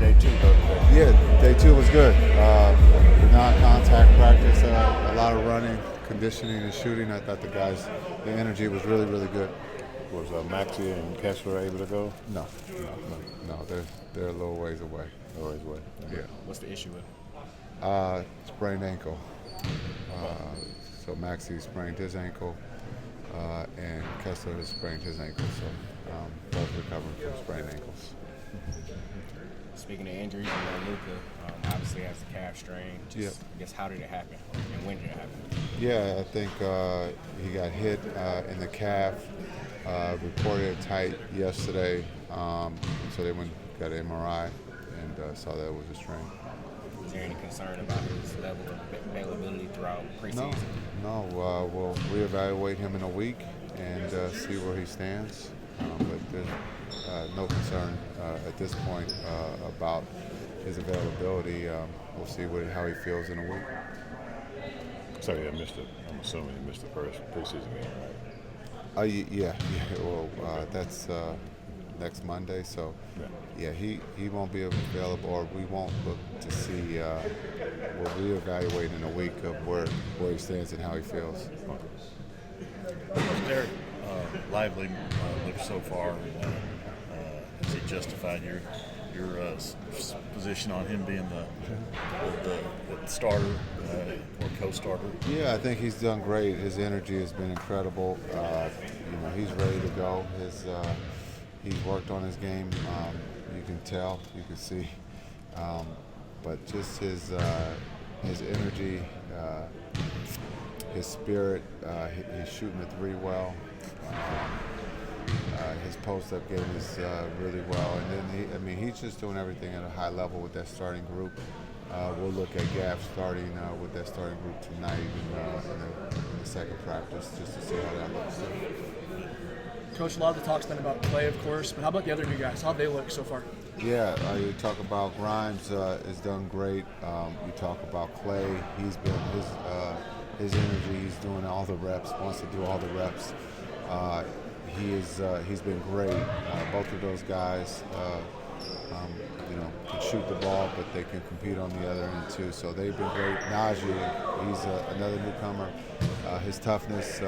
day 2 go today? Yeah, day 2 was good. Non-contact practice, a lot of running, conditioning, and shooting. I thought the energy was really, really good. Was Maxey and Kessler able to go? No. They're a little ways away. Always way. Yeah. What's the issue with? Sprained ankle. So Maxey sprained his ankle, and Kessler has sprained his ankle. So both recovering from sprained ankles. Speaking of injuries, Luka obviously has the calf strain. I guess how did it happen, and when did it happen? Yeah, I think he got hit in the calf. Reported it tight yesterday, so they went got an MRI and saw that it was a strain. Is there any concern about his level of availability throughout preseason? No. We'll reevaluate him in a week and see where he stands. But there's no concern at this point about his availability. We'll see how he feels in a week. So I'm assuming he missed the first preseason game, right? Yeah. Well, that's next Monday. So he won't be available, or we won't look to see. We'll reevaluate in a week of where he stands and how he feels. Derek Lively looks so far. Has he justified your position on him being the starter or co-starter? Yeah, I think he's done great. His energy has been incredible. He's ready to go. He's worked on his game. You can tell, you can see, but just his energy, his spirit. He's shooting the three well. His post-up game is really well, and then he's just doing everything at a high level with that starting group. We'll look at gaps starting with that starting group tonight in the second practice, just to see how that looks. Coach, a lot of the talk's been about Klay, of course, but how about the other new guys? How'd they look so far? Yeah, you talk about Grimes has done great. You talk about Klay, he's been his energy. He's doing all the reps, wants to do all the reps. He's been great. Both of those guys, can shoot the ball, but they can compete on the other end too. So they've been great. Naji, he's another newcomer. His toughness,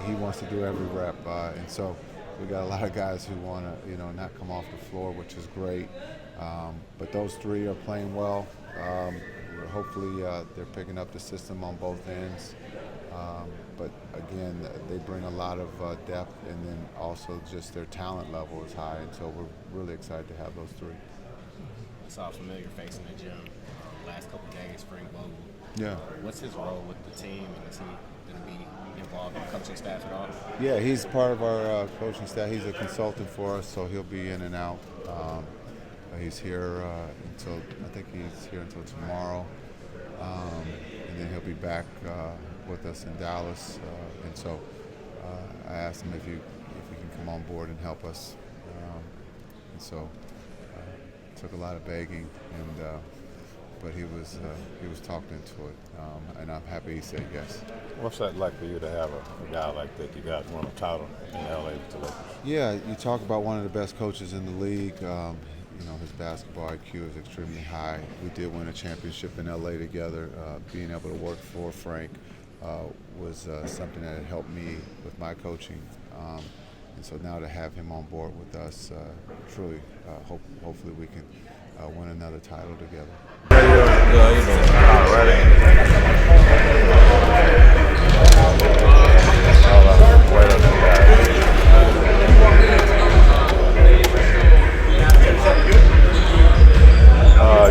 he wants to do every rep, and so we got a lot of guys who want to, not come off the floor, which is great. But those three are playing well. Hopefully, they're picking up the system on both ends. But again, they bring a lot of depth, and then also just their talent level is high, and so we're really excited to have those three. I saw a familiar face in the gym last couple of days, Spring Global. Yeah. What's his role with the team, and is he going to be involved in the coaching staff at all? Yeah, he's part of our coaching staff. He's a consultant for us, so he'll be in and out. He's here until tomorrow, and then he'll be back with us in Dallas. And so I asked him if he can come on board and help us. And so it took a lot of begging, but he was talked into it, and I'm happy he said yes. What's that like for you to have a guy like that? You got won a title in LA with the Lakers. Yeah, you talk about one of the best coaches in the league. His basketball IQ is extremely high. We did win a championship in LA together. Being able to work for Frank was something that had helped me with my coaching. And so now to have him on board with us, truly, hopefully we can win another title together.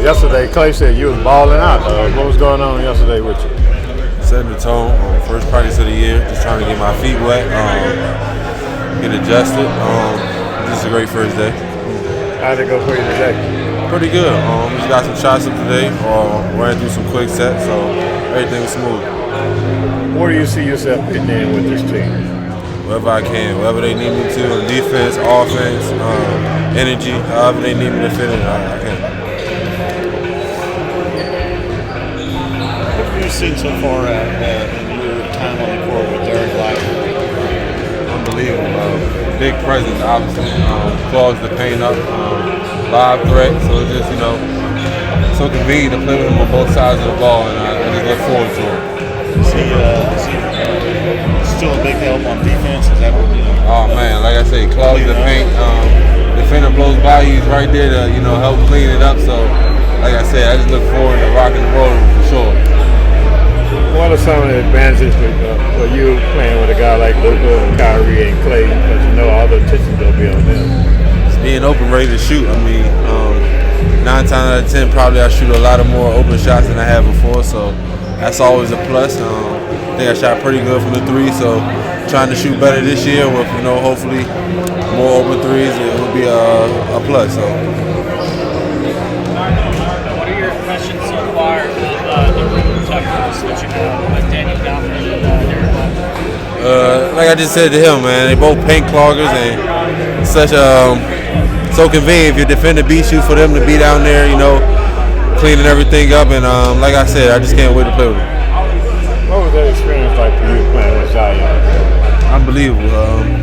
Yesterday, Klay said you was balling out. What was going on yesterday with you? Setting the tone. First practice of the year. Just trying to get my feet wet, get adjusted. This is a great first day. How'd it go for you today? Pretty good. Just got some shots up today. Ran through some quick sets, so everything was smooth. Where do you see yourself fitting in with this team? Wherever I can, wherever they need me to. Defense, offense, energy, however they need me to fit in, I can. Seen so far in your time on the court with Derek Lively? Unbelievable. Big presence, obviously. Clogs the paint up. live threat. So it's just, so convenient to play with him on both sides of the ball, and I just look forward to it. Is he still a big help on defense? Is that what Oh man, like I say, clogs the paint. Defender blows by, he's right there to help clean it up. So, like I said, I just look forward to rocking and rolling for sure. What are some of the advantages for you playing with a guy like Luka and Kyrie and Klay? Because all the attention will be on them. Just being open, ready to shoot. I mean, 9 times out of 10, probably I shoot a lot of more open shots than I have before. So that's always a plus. I think I shot pretty good from the 3. So trying to shoot better this year with hopefully more open 3s, it will be a plus. So. What are your impressions so far of the room switching out with Daniel Gafford and Derek White? Like I just said to him, man, they both paint cloggers and such so convenient if your defender beats you for them to be down there, cleaning everything up. And like I said, I just can't wait to play with them. What was that experience like for you playing with Zion? Unbelievable.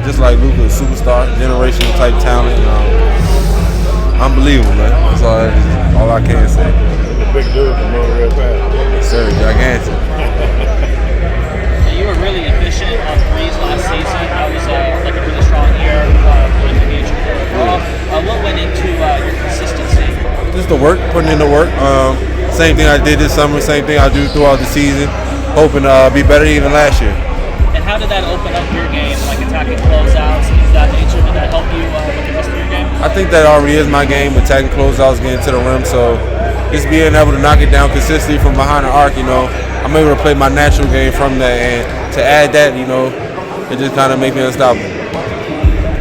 Just like Luka, a superstar, generational type talent. Unbelievable, man. That's all I can say. The big dude can move real fast. Yes, sir, gigantic. You were really efficient on threes last season. That was like a really strong year for the future. What went into your consistency? Just the work, putting in the work. Same thing I did this summer, same thing I do throughout the season. Hoping to be better even last year. And how did that open up your game, like attacking closeouts, things of that nature? Did that help you with the rest of your game? I think that already is my game, attacking closeouts, getting to the rim. So just being able to knock it down consistently from behind the arc, I'm able to play my natural game from that. And to add that, it just kind of makes me unstoppable.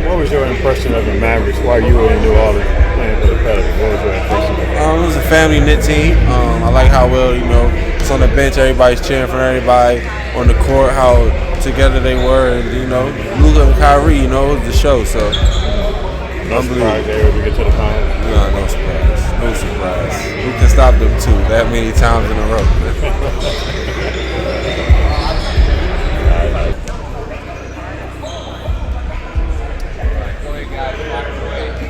What was your impression of the Mavericks while you were in New Orleans playing for the Pelicans? What was your impression of it? It was a family knit team. I like how well, it's on the bench, everybody's cheering for everybody. On the court, how together they were, and Luka and Kyrie, it was the show. So no surprise there we get to the finals. No surprise. No surprise. Who can stop them too that many times in a row?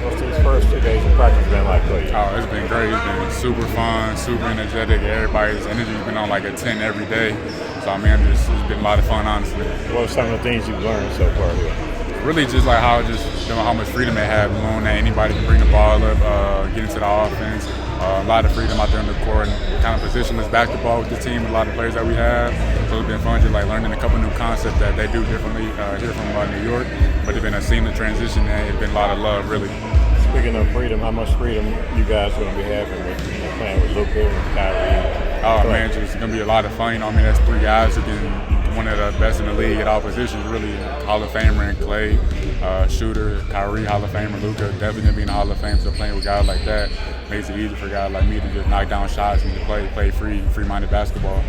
What's these first 2 days of practice been like for you? Oh, it's been great. It's been super fun, super energetic. Everybody's energy's been on like a 10 every day. So it's been a lot of fun, honestly. What are some of the things you've learned so far here? Really just like how much freedom they have, knowing that anybody can bring the ball up, get into the offense. A lot of freedom out there on the court, and kind of positionless basketball with the team, a lot of players that we have. So it's been fun just like learning a couple new concepts that they do differently here from New York. But it's been a seamless transition, and it's been a lot of love, really. Speaking of freedom, how much freedom you guys are going to be having with playing with Luka and Kyrie? Oh man, it's going to be a lot of fun. That's 3 guys who can one of the best in the league at all positions, really. Hall of Famer and Klay, shooter, Kyrie, Hall of Famer, Luka, definitely going to be in the Hall of Fame. So playing with guys like that makes it easy for guys like me to just knock down shots and to play free-minded basketball.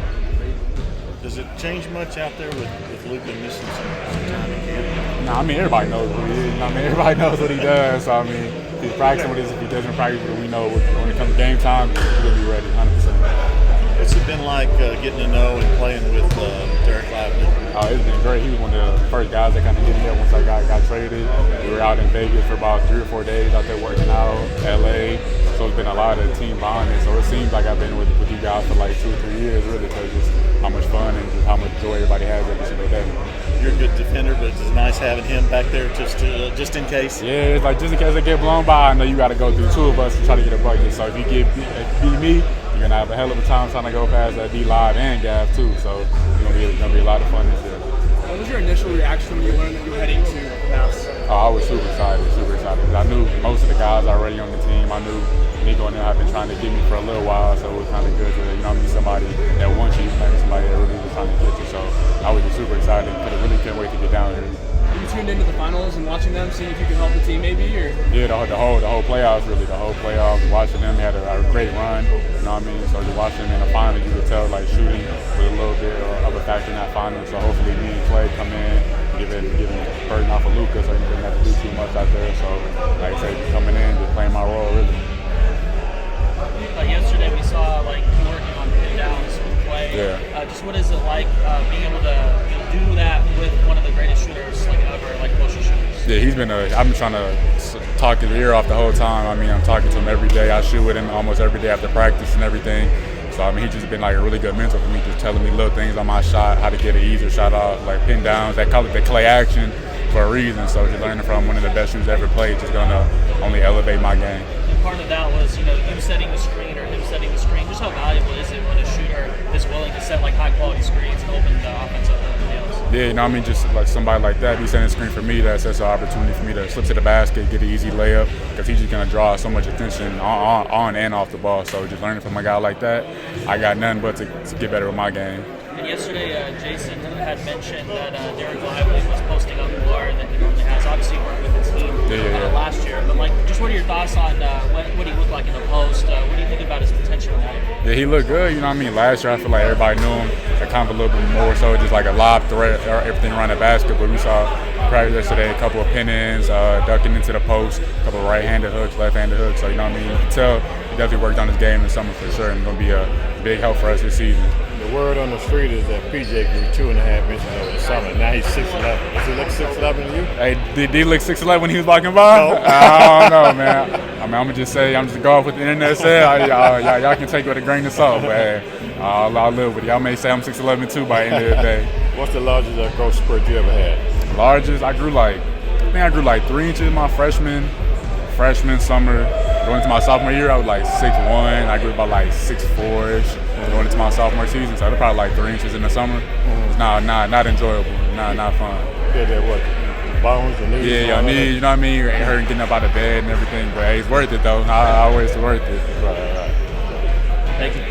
Does it change much out there with Luka missing some time in camp? No, everybody knows what he is. Everybody knows what he does. So if he's practicing with us, if he doesn't practice with us, we know when it comes to game time, he's going to be ready, 100%. What's it been like getting to know and playing with Derek Lively? It's been great. He was one of the first guys that kind of hit me up once I got traded. We were out in Vegas for about 3 or 4 days out there working out, LA. So it's been a lot of team bonding. So it seems like I've been with you guys for like 2 or 3 years, really, because just how much fun and just how much joy everybody has every single day. You're a good defender, but it's nice having him back there just in case. Yeah, it's like just in case I get blown by, I know you got to go through 2 of us to try to get a bucket. So if you beat me, you're going to have a hell of a time trying to go past that D-Live and Gav too. So it's going to be a lot of fun this year. What was your initial reaction when you learned that you were heading to the Mavs? I was super excited. I knew most of the guys already on the team. I knew Nico and them have been trying to get me for a little while, so it was kind of good to meet somebody that wants you, maybe somebody that really was trying to get you. So I was just super excited. Couldn't wait to get down here. You tuned into the finals and watching them, seeing if you could help the team, maybe? Or? Yeah, the whole playoffs, really. The whole playoffs, watching them, they had a great run. You know what I mean? So just watching them in the finals, you could tell like shooting was a little bit of a factor in that final. So hopefully me and Klay come in, give it burden off of Luka, so he doesn't have to do too much out there. So like I said, coming in, just playing my role, really. Yesterday we saw you working on pin downs with Klay. Yeah. Just what is it like being able to do that with one of the greatest shooters ever, like motion shooters? Yeah, I've been trying to talk his ear off the whole time. I mean, I'm talking to him every day. I shoot with him almost every day after practice and everything. So, I mean, he's just been like a really good mentor for me, just telling me little things on my shot, how to get an easier shot off, like pin downs. They call it the Klay action for a reason. So, just learning from one of the best shooters ever played, just going to only elevate my game. And part of that was, you setting the screen or him setting the screen. Just how valuable is it when a shooter is willing to set like high quality screens and open the offense up to the nails? Yeah, I mean, just like somebody like that, he's setting a screen for me. That's an opportunity for me to slip to the basket, get an easy layup, because he's just gonna draw so much attention on and off the ball. So just learning from a guy like that, I got nothing but to get better with my game. And yesterday, Jason had mentioned that Derek Lively was posting up more than he normally has. Obviously, he worked with the team last year, but like, just what are your thoughts on what he looked like in the post? What do you think about his potential now? Yeah, he looked good. You know what I mean? Last year, I feel like everybody knew him kind of a little bit more so, just like a lob threat or everything around the basket. But we saw practice yesterday a couple of pin-ins, ducking into the post, a couple of right-handed hooks, left-handed hooks. So, you know what I mean? You can tell he definitely worked on his game in summer for sure, and going to be a big help for us this season. The word on the street is that PJ grew 2.5 inches over the summer. Now he's 6'11". Does he look 6'11" to you? Hey, did he look 6'11" when he was walking by? No. I don't know, man. I mean, I'm going to just go off what the internet said. Y'all can take it with a grain of salt, but hey, I'll live with it. Y'all may say I'm 6'11" too by the end of the day. What's the largest growth spurt you ever had? Largest? I grew like 3 inches my freshman summer. Going into my sophomore year, I was like 6'1". I grew about like 6'4"-ish. Going into my sophomore season, so I was probably like 3 inches in the summer. It's not enjoyable, not fun. Yeah, what? Bones and knees? Yeah, your knees, you know what I mean? Hurting getting up out of bed and everything, but hey, it's worth it though. I always worth it. Right. Thank you.